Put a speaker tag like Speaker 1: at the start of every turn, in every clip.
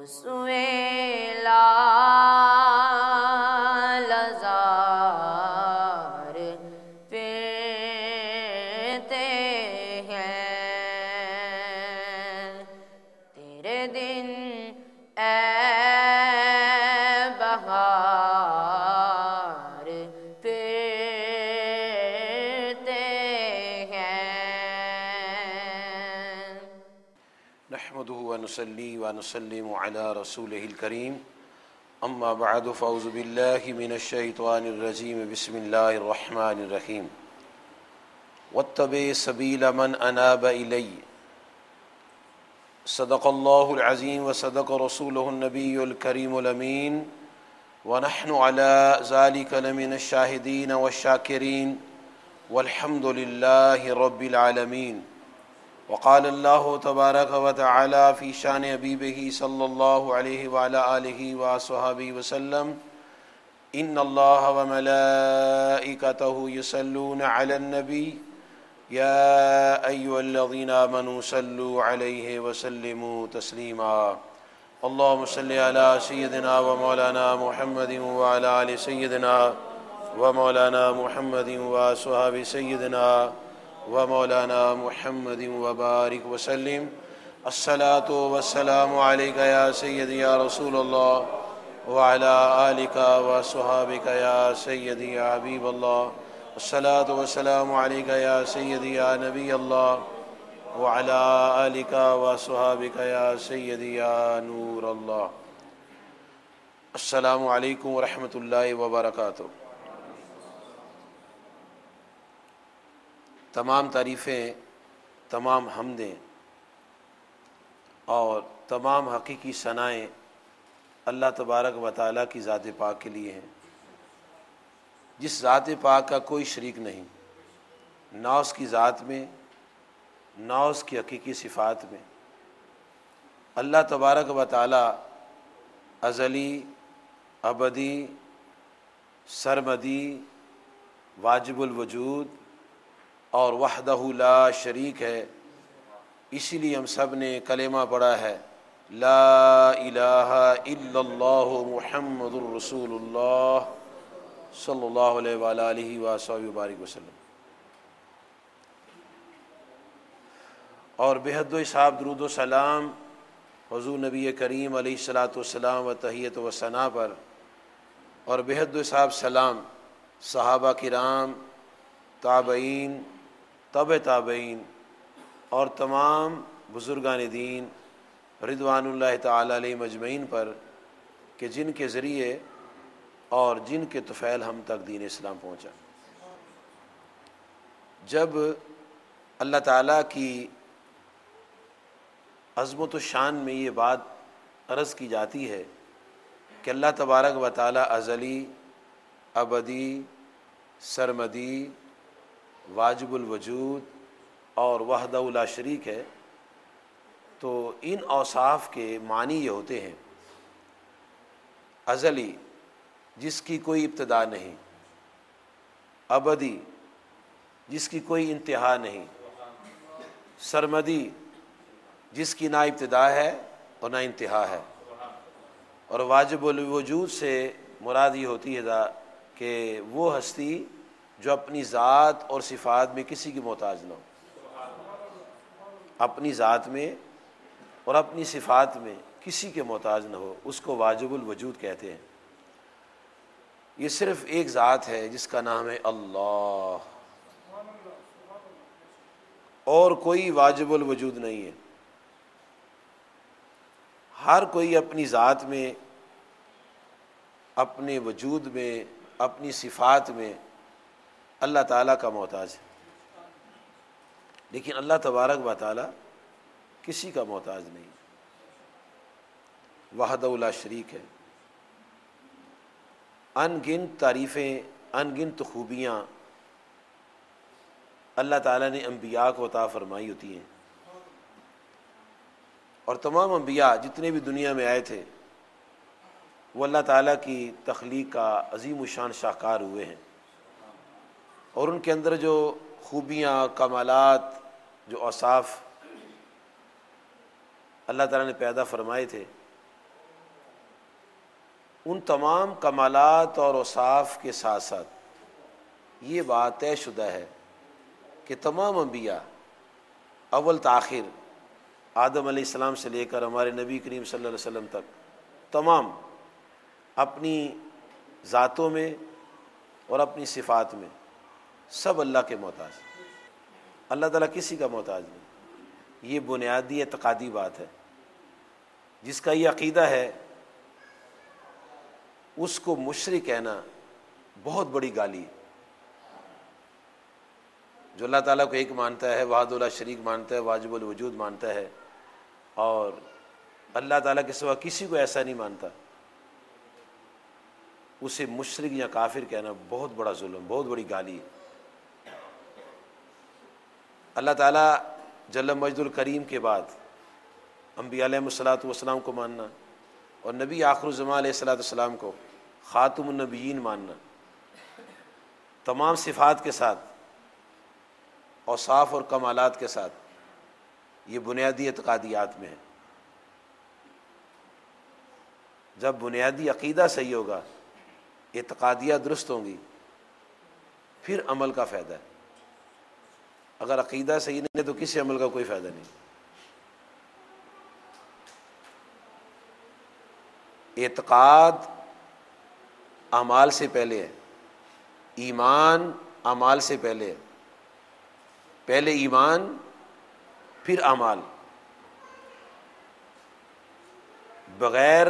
Speaker 1: سوے لال زار پھرتے ہیں، تیرے دن اے بہار پھرتے ہیں۔
Speaker 2: نحمده ونصلي ونسلم على رسوله الكريم اما بعد فاعوذ بالله من الشيطان الرجيم بسم الله الرحمن الرحيم واتبع سبيل من اناب الي صدق الله العظيم وصدق رسوله النبي الكريم الامين ونحن على ذلك لمن الشاهدين والشاكرين والحمد لله رب العالمين۔ وقال الله تبارك وتعالى في شان حبيبه صلى الله عليه وعلى آله وصحبه وسلم إن الله وملائكته يصلون على النبي يا أيها الذين آمنوا صلوا عليه وسلموا تسليما اللهم صل على سيدنا ومولانا محمد وعلى آل سيدنا ومولانا محمد وصحبه سيدنا ومولانا محمد وبارک وسلم۔ الصلاۃ والسلام علیک یا سیدی یا رسول اللہ وعلی آلک وصحابک یا سیدی یا حبیب اللہ۔ الصلاۃ والسلام علیک یا سیدی یا نبی اللہ وعلی آلک وصحابک یا سیدی یا نور اللہ۔ السلام علیکم ورحمۃ اللہ وبرکاتہ۔ تمام تعریفیں، تمام حمدیں اور تمام حقیقی ثنائیں اللہ تبارک و تعالیٰ کی ذات پاک کے لیے ہیں، جس ذات پاک کا کوئی شریک نہیں، نہ اس کی ذات میں نہ اس کی حقیقی صفات میں۔ اللہ تبارک و تعالیٰ ازلی، ابدی، سرمدی، واجب الوجود اور وحدہ لا شریک ہے۔ اسی لیے ہم سب نے کلمہ پڑھا ہے لا الہ الا اللہ محمد الرسول اللہ صلی اللہ علیہ وآلہ وصحبہ وبارک وسلم۔ اور بحد و حساب درود و سلام حضور نبی کریم علیہ الصلاۃ والسلام و تحیت و ثنا پر، اور بحد و حساب سلام صحابہ کرام، تابعین، تبع تابعین اور تمام بزرگان دین رضوان اللہ تعالی علیہ مجمعین پر کہ جن کے ذریعے اور جن کے طفیل ہم تک دین اسلام پہنچا۔ جب اللہ تعالیٰ کی عظمت و شان میں یہ بات عرض کی جاتی ہے کہ اللہ تبارک و تعالیٰ ازلی، ابدی، سرمدی، واجب الوجود اور وحدہ لا شریک ہے، تو ان اوصاف کے معنی یہ ہوتے ہیں: ازلی، جس کی کوئی ابتدا نہیں، ابدی، جس کی کوئی انتہا نہیں، سرمدی، جس کی نہ ابتدا ہے اور نہ انتہا ہے، اور واجب الوجود سے مراد یہ ہوتی ہے کہ وہ ہستی جو اپنی ذات اور صفات میں کسی کی محتاج نہ ہو، اپنی ذات میں اور اپنی صفات میں کسی کے محتاج نہ ہو، اس کو واجب الوجود کہتے ہیں۔ یہ صرف ایک ذات ہے جس کا نام ہے اللہ، اور کوئی واجب الوجود نہیں ہے۔ ہر کوئی اپنی ذات میں، اپنے وجود میں، اپنی صفات میں اللہ تعالیٰ کا محتاج ہے، لیکن اللہ تبارک و تعالیٰ کسی کا محتاج نہیں، وحدہ لا شریک ہے۔ ان گنت تعریفیں، ان گنت خوبیاں اللہ تعالیٰ نے انبیاء کو عطا فرمائی ہوتی ہیں، اور تمام انبیاء جتنے بھی دنیا میں آئے تھے وہ اللہ تعالیٰ کی تخلیق کا عظیم الشان شاہکار ہوئے ہیں، اور ان کے اندر جو خوبیاں، کمالات، جو اوصاف اللہ تعالیٰ نے پیدا فرمائے تھے ان تمام کمالات اور اوصاف کے ساتھ ساتھ یہ بات طے شدہ ہے کہ تمام انبیاء اول تاخیر آدم علیہ السلام سے لے کر ہمارے نبی کریم صلی اللہ علیہ وسلم تک تمام اپنی ذاتوں میں اور اپنی صفات میں سب اللہ کے محتاج، اللہ تعالیٰ کسی کا محتاج نہیں۔ یہ بنیادی اعتقادی بات ہے، جس کا یہ عقیدہ ہے اس کو مشرک کہنا بہت بڑی گالی ہے۔ جو اللہ تعالیٰ کو ایک مانتا ہے، وحدہ لا شریک مانتا ہے، واجب الوجود مانتا ہے، اور اللہ تعالیٰ کے سوا کسی کو ایسا نہیں مانتا، اسے مشرک یا کافر کہنا بہت بڑا ظلم، بہت بڑی گالی ہے۔ اللہ تعالیٰ جل مجد الکریم کے بعد انبیاء علیہ الصلاۃ والسلام کو ماننا اور نبی آخر الزمان علیہ الصلاۃ والسلام کو خاتم النبیین ماننا، تمام صفات کے ساتھ، اوصاف اور کمالات کے ساتھ، یہ بنیادی اعتقادیات میں ہے۔ جب بنیادی عقیدہ صحیح ہوگا، اعتقادیات درست ہوں گی، پھر عمل کا فائدہ ہے۔ اگر عقیدہ صحیح نہیں ہے تو کسی عمل کا کوئی فائدہ نہیں۔ اعتقاد اعمال سے پہلے ہے، ایمان اعمال سے پہلے ہے۔ پہلے ایمان پھر اعمال۔ بغیر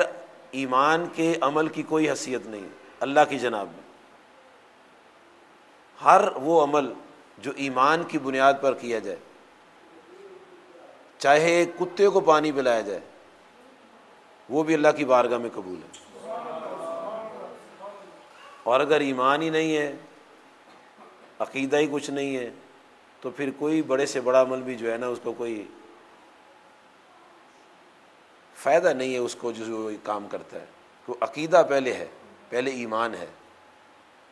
Speaker 2: ایمان کے عمل کی کوئی حیثیت نہیں اللہ کی جناب میں۔ ہر وہ عمل جو ایمان کی بنیاد پر کیا جائے، چاہے کتے کو پانی پلایا جائے، وہ بھی اللہ کی بارگاہ میں قبول ہے۔ اور اگر ایمان ہی نہیں ہے، عقیدہ ہی کچھ نہیں ہے، تو پھر کوئی بڑے سے بڑا عمل بھی جو ہے نا، اس کو کوئی فائدہ نہیں ہے اس کو جو کام کرتا ہے۔ تو عقیدہ پہلے ہے، پہلے ایمان ہے،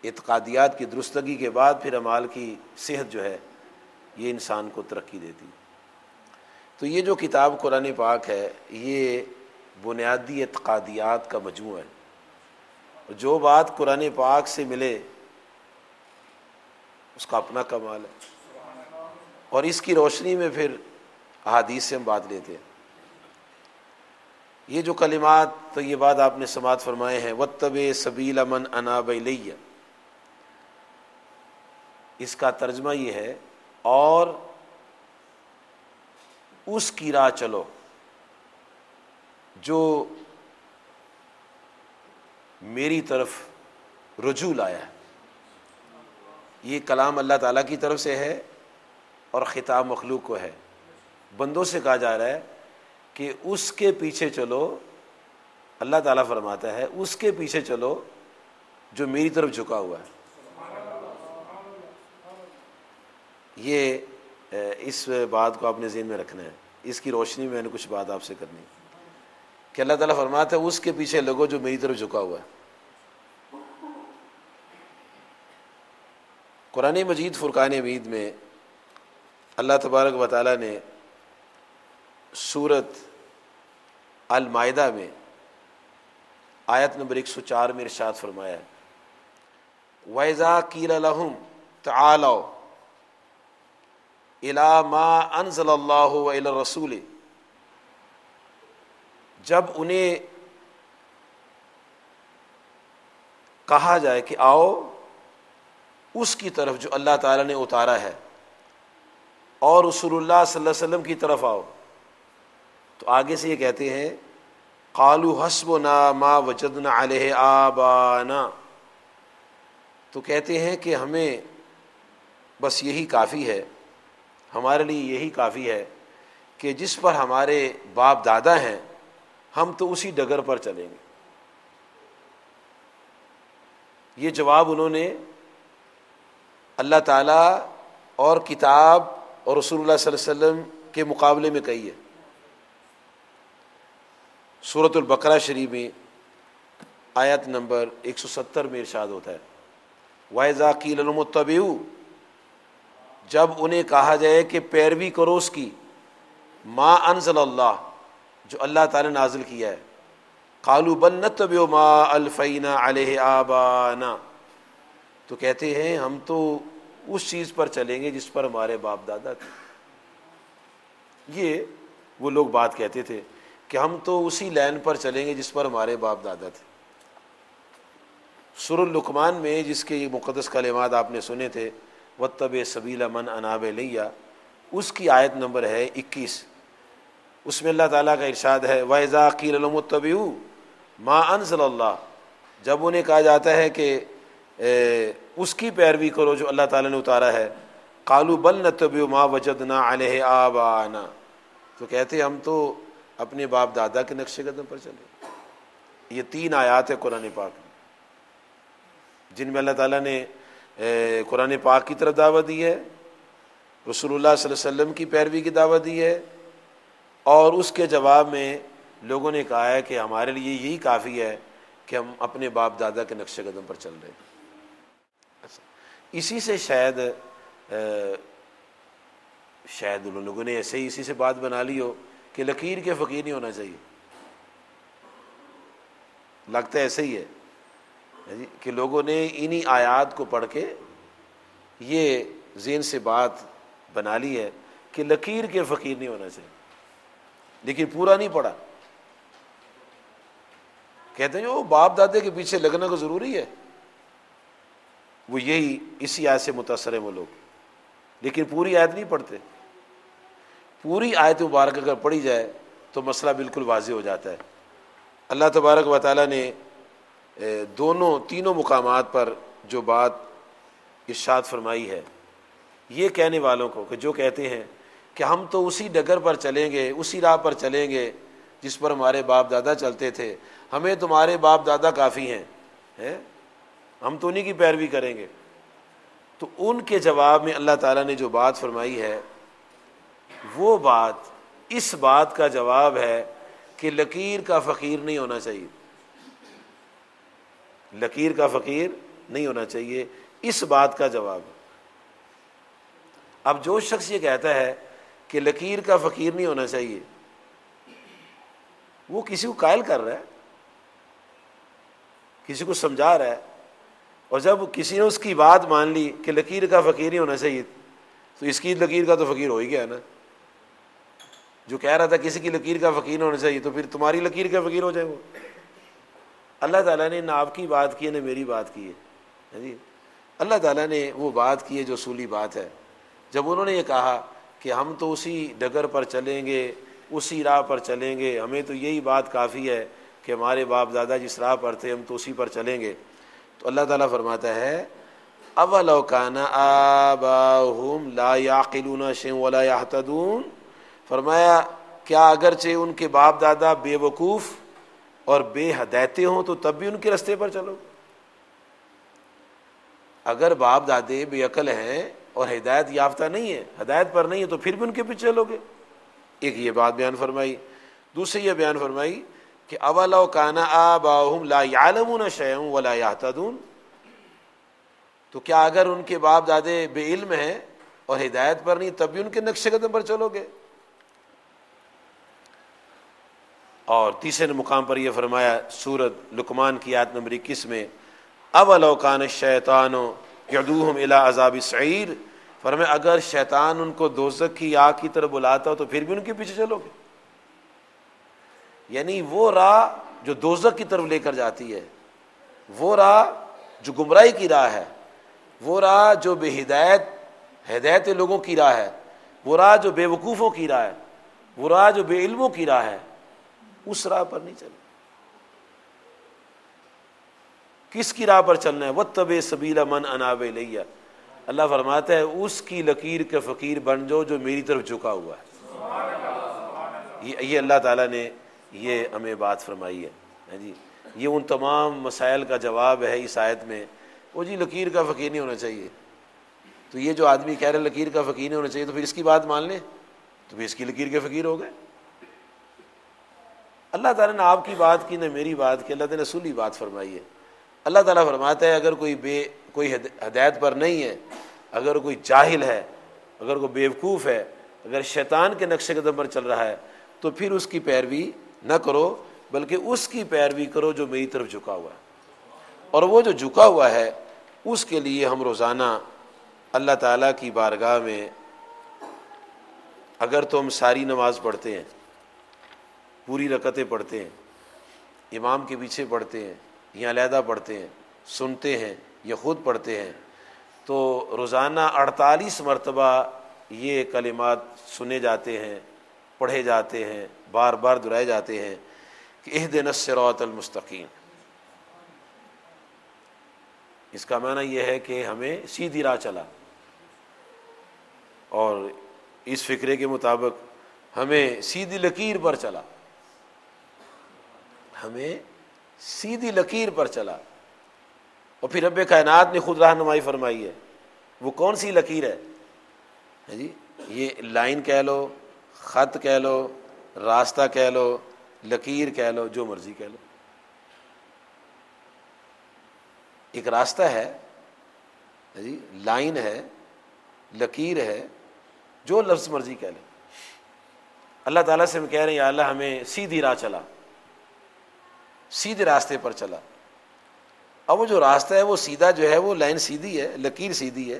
Speaker 2: اعتقادیات کی درستگی کے بعد پھر اعمال کی صحت جو ہے یہ انسان کو ترقی دیتی۔ تو یہ جو کتاب قرآن پاک ہے یہ بنیادی اعتقادیات کا مجموعہ ہے۔ جو بات قرآن پاک سے ملے اس کا اپنا کمال ہے، اور اس کی روشنی میں پھر احادیث سے ہم بات لیتے ہیں۔ یہ جو کلمات طیبات آپ نے سماعت فرمائے ہیں، واتبع سبیل من اناب الیہ، اس کا ترجمہ یہ ہے اور اس کی راہ چلو جو میری طرف رجوع لایا ہے۔ یہ کلام اللہ تعالیٰ کی طرف سے ہے اور خطاب مخلوق کو ہے۔ بندوں سے کہا جا رہا ہے کہ اس کے پیچھے چلو، اللہ تعالیٰ فرماتا ہے اس کے پیچھے چلو جو میری طرف جھکا ہوا ہے۔ یہ اس بات کو آپ نے ذہن میں رکھنا ہے، اس کی روشنی میں نے کچھ بات آپ سے کرنی ہے کہ اللہ تعالیٰ فرماتا ہے اس کے پیچھے لگو جو میری طرف جھکا ہوا ہے۔ قرآن مجید فرقان حمید میں اللہ تبارک و تعالیٰ نے سورۃ المائدہ میں آیت نمبر 104 میں ارشاد فرمایا ہے، وَإِذَا قِيلَ لَهُمْ تَعَالَوْا إِلَىٰ مَا أَنزَلَ اللَّهُ وَإِلَى الرَّسُولِ، جب انہیں کہا جائے کہ آؤ اس کی طرف جو اللہ تعالیٰ نے اتارا ہے اور رسول اللہ صلی اللہ علیہ وسلم کی طرف آؤ، تو آگے سے یہ کہتے ہیں قالوا حسبنا ما وجدنا علیہ آبانا، تو کہتے ہیں کہ ہمیں بس یہی کافی ہے، ہمارے لیے یہی کافی ہے کہ جس پر ہمارے باپ دادا ہیں ہم تو اسی ڈگر پر چلیں گے۔ یہ جواب انہوں نے اللہ تعالیٰ اور کتاب اور رسول اللہ صلی اللہ علیہ وسلم کے مقابلے میں کہی ہے۔ سورۃ البقرہ شریف میں آیت نمبر 170 میں ارشاد ہوتا ہے وَإِذَا قِيلَ لَهُمُ اتَّبِعُوا، جب انہیں کہا جائے کہ پیروی کرو اس کی، ما انزل اللہ، جو اللہ تعالی نے نازل کیا ہے، قالوا بل نتبع ما الفینا علیہ آبانا، تو کہتے ہیں ہم تو اس چیز پر چلیں گے جس پر ہمارے باپ دادا تھے۔ یہ وہ لوگ بات کہتے تھے کہ ہم تو اسی لائن پر چلیں گے جس پر ہمارے باپ دادا تھے۔ سورۃ لقمان میں جس کے یہ مقدس کلمات آپ نے سنے تھے، واتبع سبیل من اناب الیہ، اس کی آیت نمبر ہے 21۔ اس میں اللہ تعالیٰ کا ارشاد ہے وَإِذَا قِيلَ لَهُمُ اتَّبِعُوا مَا أَنزَلَ اللَّهُ، جب انہیں کہا جاتا ہے کہ اس کی پیروی کرو جو اللہ تعالیٰ نے اتارا ہے، قالوا بل نتبع ما وجدنا علیہ آباءنا، تو کہتے ہم تو اپنے باپ دادا کے نقش قدم پر چلے۔ یہ 3 آیات ہے قرآن پاک میں جن میں اللہ تعالیٰ نے قرآن پاک کی طرف دعوت دی ہے، رسول اللہ صلی اللہ علیہ وسلم کی پیروی کی دعوت دی ہے، اور اس کے جواب میں لوگوں نے کہا ہے کہ ہمارے لیے یہی کافی ہے کہ ہم اپنے باپ دادا کے نقش قدم پر چل رہے ہیں۔ اسی سے شاید ان لوگوں نے ایسے ہی اسی سے بات بنا لی ہو کہ لکیر کے فقیر نہیں ہونا چاہیے۔ لگتا ہے ایسے ہی ہے کہ لوگوں نے انہی آیات کو پڑھ کے یہ ذہن سے بات بنا لی ہے کہ لکیر کے فقیر نہیں ہونا چاہیے، لیکن پورا نہیں پڑھا۔ کہتے ہیں جو باپ دادے کے پیچھے لگنا کو ضروری ہے، وہ یہی اسی آیت سے متاثر ہیں وہ لوگ، لیکن پوری آیت نہیں پڑھتے۔ پوری آیت مبارک اگر پڑھی جائے تو مسئلہ بالکل واضح ہو جاتا ہے۔ اللہ تبارک و تعالیٰ نے تینوں مقامات پر جو بات ارشاد فرمائی ہے، یہ کہنے والوں کو کہ جو کہتے ہیں کہ ہم تو اسی ڈگر پر چلیں گے، اسی راہ پر چلیں گے جس پر ہمارے باپ دادا چلتے تھے، ہمیں تمہارے باپ دادا کافی ہیں، ہم تو انہی کی پیروی کریں گے، تو ان کے جواب میں اللہ تعالیٰ نے جو بات فرمائی ہے وہ بات اس بات کا جواب ہے کہ لکیر کا فقیر نہیں ہونا چاہیے، لکیر کا فقیر نہیں ہونا چاہیے، اس بات کا جواب۔ اب جو شخص یہ کہتا ہے کہ لکیر کا فقیر نہیں ہونا چاہیے، وہ کسی کو قائل کر رہا ہے، کسی کو سمجھا رہا ہے، اور جب کسی نے اس کی بات مان لی کہ لکیر کا فقیر نہیں ہونا چاہیے، تو اس کی لکیر کا تو فقیر ہو ہی گیا نا۔ جو کہہ رہا تھا کسی کی لکیر کا فقیر ہونا چاہیے، تو پھر تمہاری لکیر کا فقیر ہو جائے وہ۔ اللہ تعالیٰ نے نہ آپ کی بات کی ہے نہ میری بات کی ہے جی، اللہ تعالیٰ نے وہ بات کی ہے جو اصولی بات ہے۔ جب انہوں نے یہ کہا کہ ہم تو اسی ڈگر پر چلیں گے، اسی راہ پر چلیں گے، ہمیں تو یہی بات کافی ہے کہ ہمارے باپ دادا جس راہ پر تھے ہم تو اسی پر چلیں گے، تو اللہ تعالیٰ فرماتا ہے اَوَلَوْ كَانَ آبَاؤُهُمْ لَا يَعْقِلُونَ شَيْئًا وَلَا يَهْتَدُونَ، فرمایا کیا اگرچہ ان کے باپ دادا بے وقوف اور بے ہدایتے ہوں تو تب بھی ان کے رستے پر چلو؟ اگر باپ دادے بے عقل ہیں اور ہدایت یافتہ نہیں ہے، ہدایت پر نہیں ہے، تو پھر بھی ان کے پیچھے چلو گے؟ ایک یہ بات بیان فرمائی۔ دوسری یہ بیان فرمائی کہ اَوَلَوْ كَانَ آبَاؤُهُمْ لَا يَعْلَمُونَ شَيْئًا وَلَا يَهْتَدُونَ، تو کیا اگر ان کے باپ دادے بے علم ہیں اور ہدایت پر نہیں تب بھی ان کے نقش قدم پر چلو گے؟ اور تیسرے مقام پر یہ فرمایا سورۃ لقمان کی آیت نمبر 21 میں اَوَلَوْ كَانَ الشَّيْطَانُ يَدْعُوهُمْ إِلَىٰ عَذَابِ السَّعِيرِ، فرمایا اگر شیطان ان کو دوزخ کی آگ کی طرف بلاتا ہو تو پھر بھی ان کے پیچھے چلو گے؟ یعنی وہ راہ جو دوزخ کی طرف لے کر جاتی ہے، وہ راہ جو گمراہی کی راہ ہے، وہ راہ جو بے ہدایت لوگوں کی راہ ہے، وہ راہ جو بے وقوفوں کی راہ ہے، وہ راہ جو بے علموں کی راہ ہے، اس راہ پر نہیں چلنا۔ کس کی راہ پر چلنا ہے؟ وَاتَّبِعْ سَبِيلَ مَنْ أَنَابَ إِلَيَّ، اللہ فرماتا ہے اس کی لکیر کے فقیر بن جاؤ جو میری طرف جھکا ہوا ہے۔ یہ اللہ تعالیٰ نے یہ ہمیں بات فرمائی ہے جی، یہ ان تمام مسائل کا جواب ہے اس آیت میں۔ وہ جی لکیر کا فقیر نہیں ہونا چاہیے، تو یہ جو آدمی کہہ رہے لکیر کا فقیر نہیں ہونا چاہیے تو پھر اس کی بات مان لیں، تو پھر اس کی لکیر کے فقیر ہو گئے۔ اللہ تعالیٰ نے آپ کی بات کی نہ میری بات کی، اللہ تعالیٰ نے اصولی بات فرمائی ہے۔ اللہ تعالیٰ فرماتا ہے اگر کوئی ہدایت پر نہیں ہے، اگر کوئی جاہل ہے، اگر کوئی بیوقوف ہے، اگر شیطان کے نقش قدم پر چل رہا ہے تو پھر اس کی پیروی نہ کرو، بلکہ اس کی پیروی کرو جو میری طرف جھکا ہوا ہے، اور وہ جو جھکا ہوا ہے اس کے لیے ہم روزانہ اللہ تعالیٰ کی بارگاہ میں، اگر تو ہم ساری نماز پڑھتے ہیں، پوری رکعتیں پڑھتے ہیں، امام کے پیچھے پڑھتے ہیں یا علیحدہ پڑھتے ہیں، سنتے ہیں یا خود پڑھتے ہیں، تو روزانہ 48 مرتبہ یہ کلمات سنے جاتے ہیں، پڑھے جاتے ہیں، بار بار دہرائے جاتے ہیں کہ اہدنا الصراط المستقیم۔ اس کا معنی یہ ہے کہ ہمیں سیدھی راہ چلا، اور اس فقرے کے مطابق ہمیں سیدھی لکیر پر چلا، ہمیں سیدھی لکیر پر چلا۔ اور پھر رب کائنات نے خود رہنمائی فرمائی ہے، وہ کون سی لکیر ہے جی؟ یہ لائن کہہ لو، خط کہہ لو، راستہ کہہ لو، لکیر کہہ لو، جو مرضی کہہ لو۔ ایک راستہ ہے جی، لائن ہے، لکیر ہے، جو لفظ مرضی کہہ لیں۔ اللہ تعالیٰ سے ہم کہہ رہے ہیں یا اللہ ہمیں سیدھی راہ چلا، سیدھے راستے پر چلا۔ اب وہ جو راستہ ہے وہ سیدھا جو ہے، وہ لائن سیدھی ہے، لکیر سیدھی ہے،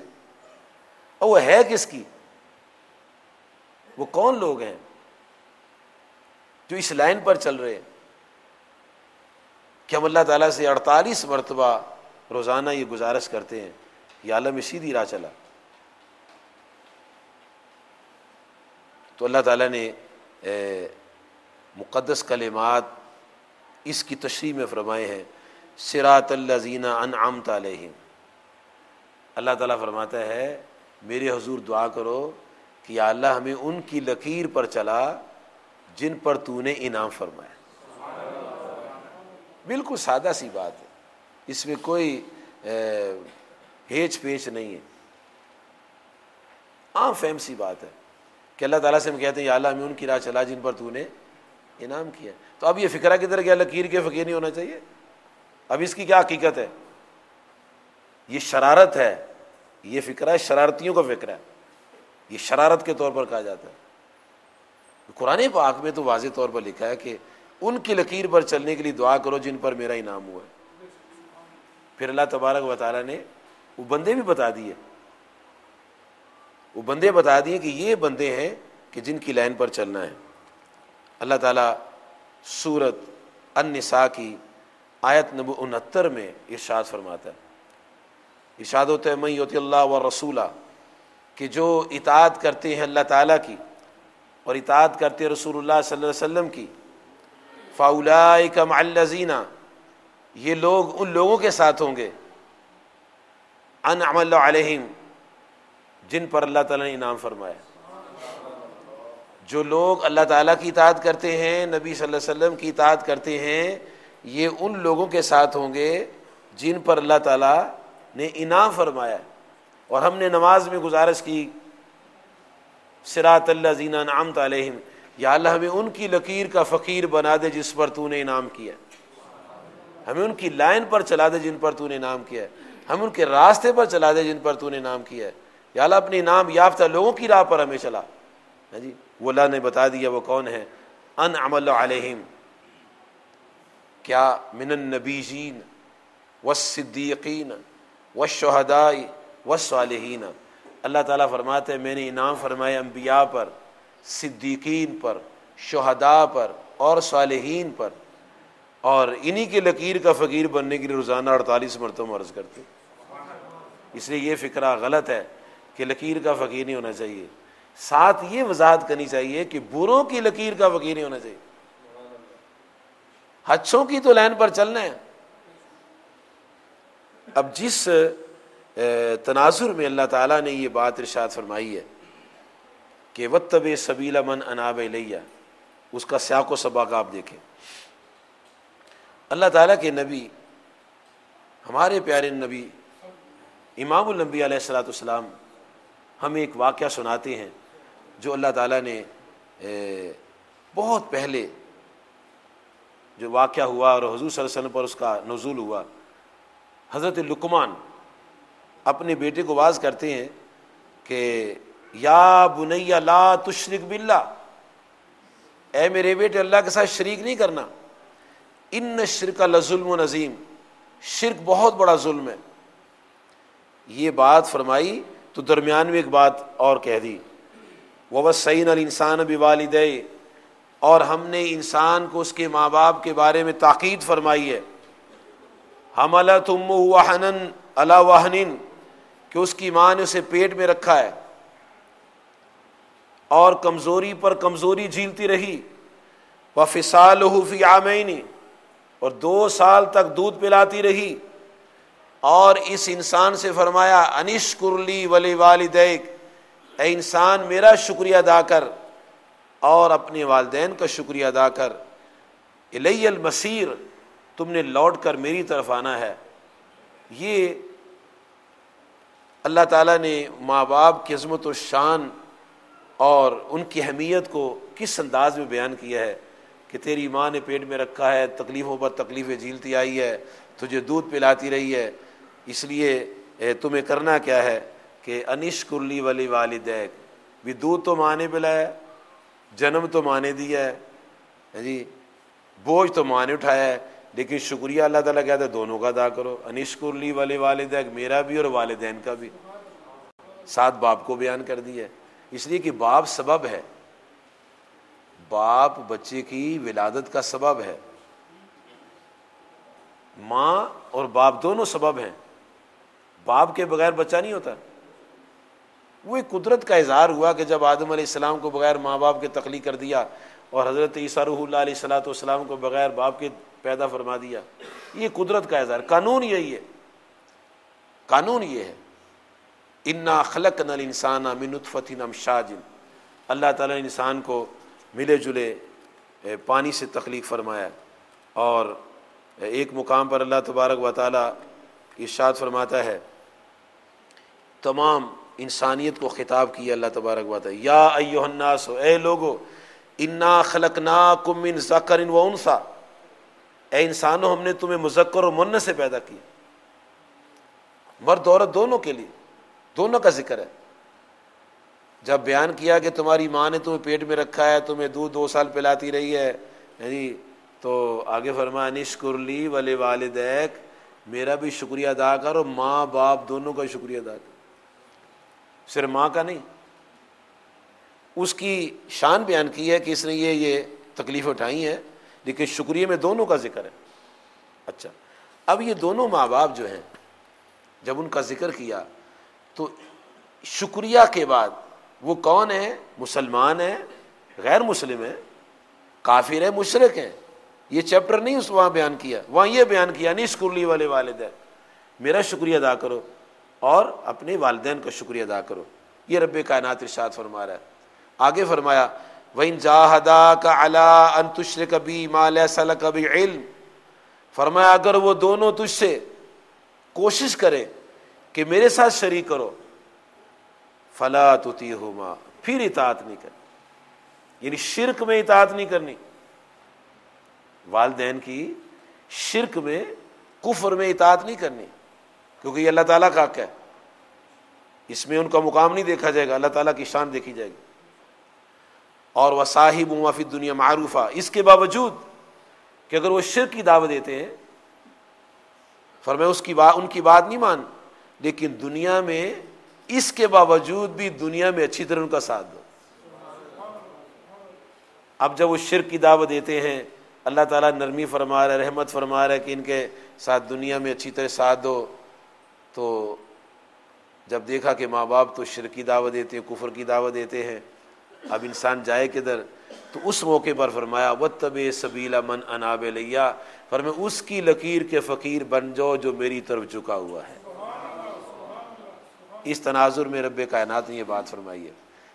Speaker 2: اور وہ ہے کس کی؟ وہ کون لوگ ہیں جو اس لائن پر چل رہے ہیں کہ ہم اللہ تعالیٰ سے 48 مرتبہ روزانہ یہ گزارش کرتے ہیں یا اللہ میں سیدھی راہ چلا؟ تو اللہ تعالیٰ نے مقدس کلمات اس کی تشریح میں فرمائے ہیں، صراط الذین انعمت علیہم۔ اللہ تعالیٰ فرماتا ہے میرے حضور دعا کرو کہ یا اللہ ہمیں ان کی لکیر پر چلا جن پر تو نے انعام فرمایا۔ بالکل سادہ سی بات ہے، اس میں کوئی ہیچ پیچ نہیں ہے، عام فہم سی بات ہے کہ اللہ تعالیٰ سے ہم کہتے ہیں یا اللہ ہمیں ان کی راہ چلا جن پر تو نے انعام کیا۔ تو اب یہ فقرہ کدھر گیا؟ لکیر کے فقیر نہیں ہونا چاہیے۔ اب اس کی کیا حقیقت ہے؟ یہ شرارت ہے، یہ فقرہ شرارتیوں کا فقرہ ہے، یہ شرارت کے طور پر کہا جاتا ہے۔ قرآن پاک میں تو واضح طور پر لکھا ہے کہ ان کی لکیر پر چلنے کے لیے دعا کرو جن پر میرا انعام ہوا ہے۔ پھر اللہ تبارک و تعالیٰ نے وہ بندے بھی بتا دیے، وہ بندے بتا دیے کہ یہ بندے ہیں کہ جن کی لائن پر چلنا ہے۔ اللہ تعالیٰ سورت النساء کی آیت نمبر 69 میں ارشاد فرماتا ہے، ارشاد ہوتا ہے من یطع اللہ والرسول، کہ جو اطاعت کرتے ہیں اللہ تعالیٰ کی اور اطاعت کرتے ہیں رسول اللہ صلی اللہ علیہ وسلم کی، فاولئک مع الذین، یہ لوگ ان لوگوں کے ساتھ ہوں گے، انعم اللہ علیہم، جن پر اللہ تعالیٰ نے انعام فرمایا۔ جو لوگ اللہ تعالیٰ کی اطاعت کرتے ہیں، نبی صلی اللہ علیہ وسلم کی اطاعت کرتے ہیں، یہ ان لوگوں کے ساتھ ہوں گے جن پر اللہ تعالیٰ نے انعام فرمایا۔ اور ہم نے نماز میں گزارش کی صراط الذین انعمت علیہم، یا اللہ ہمیں ان کی لکیر کا فقیر بنا دے جس پر تو نے انعام کیا، ہمیں ان کی لائن پر چلا دے جن پر تو نے انعام کیا ہے، ہم ان کے راستے پر چلا دے جن پر تو نے انعام کیا ہے۔ یا اللہ اپنے انعام یافتہ لوگوں کی راہ پر ہمیں چلا۔ جی وہ اللہ نے بتا دیا وہ کون ہے، انعم اللہ علیہم، کیا من النبیین والصدیقین والشہداء والصالحین۔ اللہ تعالیٰ فرماتے ہیں میں نے انعام فرمایا انبیاء پر، صدیقین پر، شہداء پر اور صالحین پر، اور انہی کے لکیر کا فقیر بننے کے لیے روزانہ 48 مرتبہ عرض کرتے۔ اس لیے یہ فقرہ غلط ہے کہ لکیر کا فقیر نہیں ہونا چاہیے، ساتھ یہ وضاحت کرنی چاہیے کہ بروں کی لکیر کا فقیر نہیں ہونا چاہیے، اچھوں کی تو لائن پر چلنا ہے۔ اب جس تناظر میں اللہ تعالیٰ نے یہ بات ارشاد فرمائی ہے کہ واتبع سبیل من اناب الیہ، اس کا سیاق و سباق آپ دیکھیں۔ اللہ تعالیٰ کے نبی، ہمارے پیارے نبی امام الانبیاء علیہ الصلوۃ والسلام ہمیں ایک واقعہ سناتے ہیں جو اللہ تعالیٰ نے بہت پہلے جو واقعہ ہوا اور حضور صلی اللہ علیہ وسلم پر اس کا نزول ہوا۔ حضرت لقمان اپنے بیٹے کو واعظ کرتے ہیں کہ یا بنی لا تشرک باللہ، اے میرے بیٹے اللہ کے ساتھ شریک نہیں کرنا۔ ان الشرک لظلم عظیم، شرک بہت بڑا ظلم ہے۔ یہ بات فرمائی تو درمیان میں ایک بات اور کہہ دی، وَوَصَّيْنَا الْإِنسَانَ بِوَالِدَيْهِ، اور ہم نے انسان کو اس کے ماں باپ کے بارے میں تاکید فرمائی ہے، حملت امہ وہنن علی وہن، کہ اس کی ماں نے اسے پیٹ میں رکھا ہے اور کمزوری پر کمزوری جھیلتی رہی، وفصالہ فی عامین، اور 2 سال تک دودھ پلاتی رہی، اور اس انسان سے فرمایا انشکر لی ولی والدیک، اے انسان میرا شکریہ ادا کر اور اپنے والدین کا شکریہ ادا کر، الی المصیر، تم نے لوٹ کر میری طرف آنا ہے۔ یہ اللہ تعالیٰ نے ماں باپ کی عظمت و شان اور ان کی اہمیت کو کس انداز میں بیان کیا ہے کہ تیری ماں نے پیٹ میں رکھا ہے، تکلیفوں پر تکلیفیں جھیلتی آئی ہے، تجھے دودھ پلاتی رہی ہے، اس لیے تمہیں کرنا کیا ہے کہ انشکر لی ولی والدیک، بھی دودھ تو ماں نے پلایا، جنم تو ماں نے دیا ہے جی، بوجھ تو ماں نے اٹھایا ہے، لیکن شکریہ اللہ تعالیٰ کہتا ہے دونوں کا ادا کرو، انشکر لی ولی والدیک، میرا بھی اور والدین کا بھی، ساتھ باپ کو بیان کر دیا ہے، اس لیے کہ باپ سبب ہے، باپ بچے کی ولادت کا سبب ہے، ماں اور باپ دونوں سبب ہیں، باپ کے بغیر بچہ نہیں ہوتا۔ وہ ایک قدرت کا اظہار ہوا کہ جب آدم علیہ السلام کو بغیر ماں باپ کے تخلیق کر دیا اور حضرت عیسیٰ روح اللہ علیہ السلام کو بغیر باپ کے پیدا فرما دیا، یہ قدرت کا اظہار، قانون یہی ہے، قانون یہ ہے، انا خلقنا الانسان من نطفۃ امشاج، اللہ تعالیٰ نے انسان کو ملے جلے پانی سے تخلیق فرمایا، اور ایک مقام پر اللہ تبارک و تعالیٰ ارشاد فرماتا ہے، تمام انسانیت کو خطاب کیا اللہ تبارک و تعالیٰ، یا ایھا الناس، اے لوگو، انا خلقناکم من ذکر و انثی، اے انسانوں ہم نے تمہیں مذکر اور مؤنث سے پیدا کیا، مرد عورت دونوں کے لیے، دونوں کا ذکر ہے۔ جب بیان کیا کہ تمہاری ماں نے تمہیں پیٹ میں رکھا ہے، تمہیں دودھ 2 سال پلاتی رہی ہے جی، تو آگے فرمایا انشکر لی ولی والدیک، میرا بھی شکریہ ادا کر اور ماں باپ دونوں کا شکریہ ادا کر، صرف ماں کا نہیں۔ اس کی شان بیان کی ہے کہ اس نے یہ تکلیف اٹھائی ہیں، لیکن شکریہ میں دونوں کا ذکر ہے۔ اچھا، اب یہ دونوں ماں باپ جو ہیں جب ان کا ذکر کیا تو شکریہ کے بعد وہ کون ہے؟ مسلمان ہے، غیر مسلم ہے، کافر ہے، مشرک ہے، یہ چیپٹر نہیں اس وہاں بیان کیا، وہاں یہ بیان کیا انشکر لی ولی والدیک، میرا شکریہ ادا کرو اور اپنے والدین کا شکریہ ادا کرو، یہ رب کائنات ارشاد فرما رہا ہے۔ آگے فرمایا وَإِن جَاهَدَاكَ عَلَىٰ أَن تُشْرِكَ بِي مَا لَيْسَ لَكَ بِهِ عِلْمٍ، فرمایا اگر وہ دونوں تجھ سے کوشش کریں کہ میرے ساتھ شریک کرو، فَلَا تُطِيعْهُمَا، پھر اطاعت نہیں کرنی، یعنی شرک میں اطاعت نہیں کرنی، والدین کی شرک میں، کفر میں اطاعت نہیں کرنی، کیونکہ یہ اللہ تعالیٰ کا حق ہے، اس میں ان کا مقام نہیں دیکھا جائے گا، اللہ تعالیٰ کی شان دیکھی جائے گی۔ اور وَصَاحِبُهُمَا فِي الدُّنْيَا مَعْرُوفًا، اس کے باوجود کہ اگر وہ شرک کی دعوت دیتے ہیں، فرمایا ان کی بات نہیں مان، لیکن دنیا میں اس کے باوجود بھی دنیا میں اچھی طرح ان کا ساتھ دو۔ اب جب وہ شرک کی دعوت دیتے ہیں، اللہ تعالیٰ نرمی فرما رہا ہے، رحمت فرما رہا ہے کہ ان کے ساتھ دنیا میں اچھی طرح ساتھ دو، تو جب دیکھا کہ ماں باپ تو شرک کی دعوت دیتے ہیں، کفر کی دعوت دیتے ہیں، اب انسان جائے کدھر؟ تو اس موقع پر فرمایا وَاتَّبِعْ سَبِيلَ مَنْ أَنَابَ إِلَيَّ، فرمایا اس کی لکیر کے فقیر بن جاؤ جو میری طرف جھکا ہوا ہے۔ اس تناظر میں رب کائنات نے یہ بات فرمائی ہے۔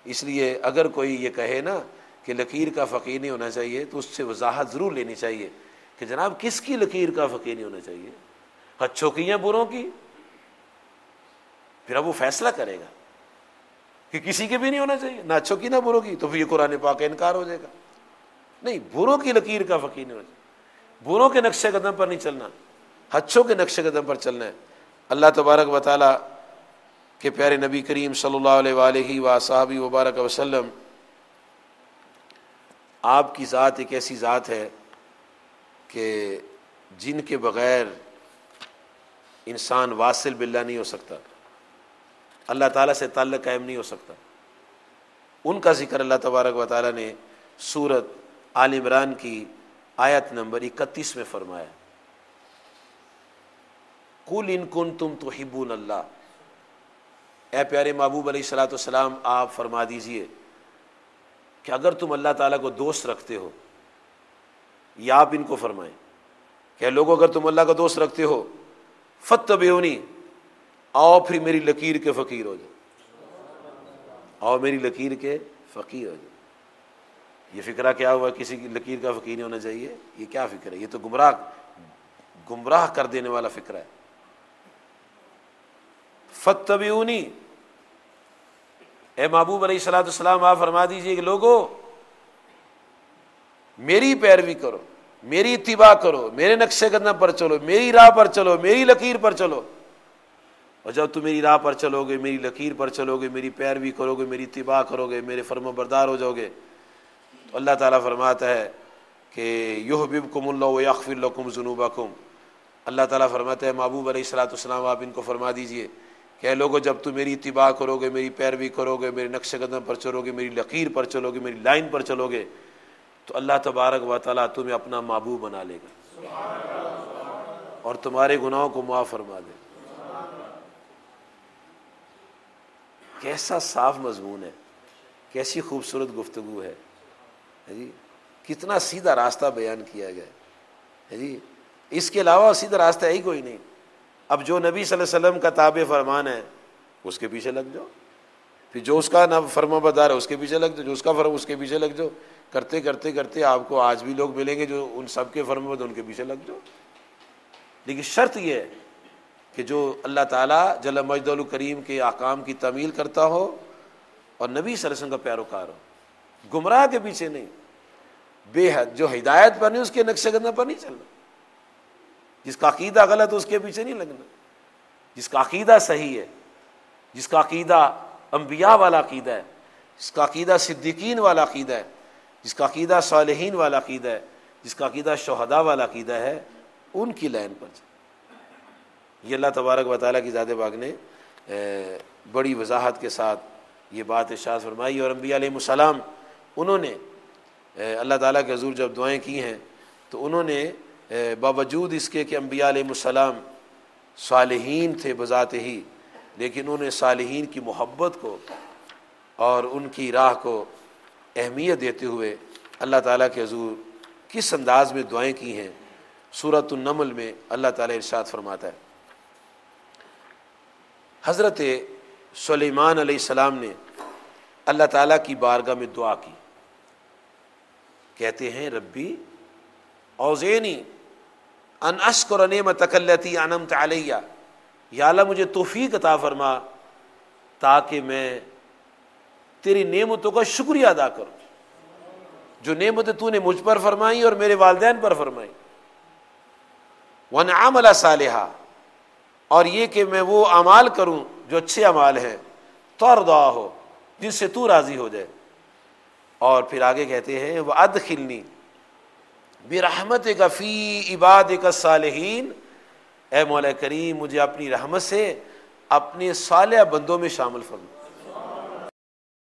Speaker 2: اس لیے اگر کوئی یہ کہے نا کہ لکیر کا فقیر نہیں ہونا چاہیے، تو اس سے وضاحت ضرور لینی چاہیے کہ جناب کس کی لکیر کا فقیر نہیں ہونا چاہیے؟ اچھوں کی یا بروں کی؟ پھر اب وہ فیصلہ کرے گا کہ کسی کے بھی نہیں ہونا چاہیے، نہ اچھوں کی نہ بروں کی، تو پھر یہ قرآن پاک کا انکار ہو جائے گا۔ نہیں، بروں کی لکیر کا فقیر نہیں ہونا چاہیے، بروں کے نقش قدم پر نہیں چلنا، اچھوں کے نقش قدم پر چلنا ہے۔ اللہ تبارک و تعالیٰ کہ پیارے نبی کریم صلی اللہ علیہ وآلہ وصحبہ وبارک وسلم، آپ کی ذات ایک ایسی ذات ہے کہ جن کے بغیر انسان واصل باللہ نہیں ہو سکتا، اللہ تعالیٰ سے تعلق قائم نہیں ہو سکتا، ان کا ذکر اللہ تبارک و تعالیٰ نے سورت آل عمران کی آیت نمبر 31 میں فرمایا، قُلْ إِن كُنتُمْ تُحِبُّونَ اللَّهَ، اے پیارے محبوب علیہ الصلوۃ والسلام آپ فرما دیجئے کہ اگر تم اللہ تعالیٰ کو دوست رکھتے ہو، یا آپ ان کو فرمائیں کہ لوگوں اگر تم اللہ کا دوست رکھتے ہو فاتبعونی، آؤ پھر میری لکیر کے فقیر ہو جاؤ، آؤ میری لکیر کے فقیر ہو جاؤ۔ یہ فکرہ کیا ہوا کسی کی لکیر کا فقیر نہیں ہونا چاہیے؟ یہ کیا فکر ہے؟ یہ تو گمراہ کر دینے والا فکرہ ہے۔ فاتبعونی، اے محبوب علیہ الصلوۃ والسلام آپ فرما دیجئے کہ لوگوں میری پیروی کرو، میری اتباع کرو، میرے نقش قدم پر چلو، میری راہ پر چلو، میری لکیر پر چلو، اور جب تم میری راہ پر چلو گے، میری لکیر پر چلو گے، میری پیروی کرو گے، میری اتباع کرو گے، میرے فرما بردار ہو جاؤ گے، تو اللہ تعالیٰ فرماتا ہے کہ یحببکم اللہ ویغفر لکم ذنوبکم۔ اللہ تعالیٰ فرماتا ہے محبوب علیہ الصلوۃ والسلام آپ ان کو فرما دیجئے کہ اے لوگوں جب تم میری اتباع کرو گے، میری پیروی کرو گے، میرے نقش قدم پر چلو گے، میری لکیر پر چلو گے، میری لائن پر چلو گے، تو اللہ تبارک و تعالیٰ تمہیں اپنا محبوب بنا لے گا اور تمہارے گناہوں کو معاف فرما دے۔ کیسا صاف مضمون ہے، کیسی خوبصورت گفتگو ہے جی، کتنا سیدھا راستہ بیان کیا گیا ہے جی، اس کے علاوہ سیدھا راستہ ہی کوئی نہیں۔ اب جو نبی صلی اللہ علیہ وسلم کا تابع فرمان ہے اس کے پیچھے لگ جاؤ، پھر جو اس کا نہ فرما بردار ہے اس کے پیچھے لگ جاؤ، جو اس کا فرم اس کے پیچھے لگ جاؤ، کرتے کرتے کرتے آپ کو آج بھی لوگ ملیں گے جو ان سب کے فرما بردار ان کے پیچھے لگ جاؤ۔ لیکن شرط یہ ہے کہ جو اللہ تعالیٰ جل مجدہ الکریم کے احکام کی تعمیل کرتا ہو اور نبی صلی اللہ علیہ وسلم کا پیروکار ہو، گمراہ کے پیچھے نہیں، بے حد جو ہدایت پر نہیں اس کے نقش قدم پر نہیں چلنا، جس کا عقیدہ غلط ہے اس کے پیچھے نہیں لگنا، جس کا عقیدہ صحیح ہے، جس کا عقیدہ انبیاء والا عقیدہ ہے، جس کا عقیدہ صدیقین والا عقیدہ ہے، جس کا عقیدہ صالحین والا عقیدہ ہے، جس کا عقیدہ شہداء والا عقیدہ ہے، ان کی لائن پر چلے۔ یہ اللہ تبارک و تعالیٰ کی ذات پاک نے بڑی وضاحت کے ساتھ یہ بات ارشاد فرمائی، اور انبیاء علیہ السلام انہوں نے اللہ تعالیٰ کے حضور جب دعائیں کی ہیں تو انہوں نے باوجود اس کے کہ انبیاء علیہ السلام صالحین تھے بذات ہی، لیکن انہوں نے صالحین کی محبت کو اور ان کی راہ کو اہمیت دیتے ہوئے اللہ تعالیٰ کے حضور کس انداز میں دعائیں کی ہیں۔ سورۃ النمل میں اللہ تعالیٰ ارشاد فرماتا ہے، حضرت سلیمان علیہ السلام نے اللہ تعالیٰ کی بارگاہ میں دعا کی، کہتے ہیں ربی اوزینی ان اشکر نعمتک التی انعمت علی، یا اللہ مجھے توفیق عطا فرما تاکہ میں تیری نعمتوں کا شکریہ ادا کروں، جو نعمتیں تو نے مجھ پر فرمائی اور میرے والدین پر فرمائی، وَنَعْمَلَ صَالِحًا، اور یہ کہ میں وہ اعمال کروں جو اچھے اعمال ہیں، ترضیٰ ہو جن سے تو راضی ہو جائے، اور پھر آگے کہتے ہیں وَأَدْخِلْنِي بِرَحْمَتِكَ فِي عِبَادِكَ الصَّالِحِينَ، اے مولا کریم مجھے اپنی رحمت سے اپنے صالح بندوں میں شامل فرما۔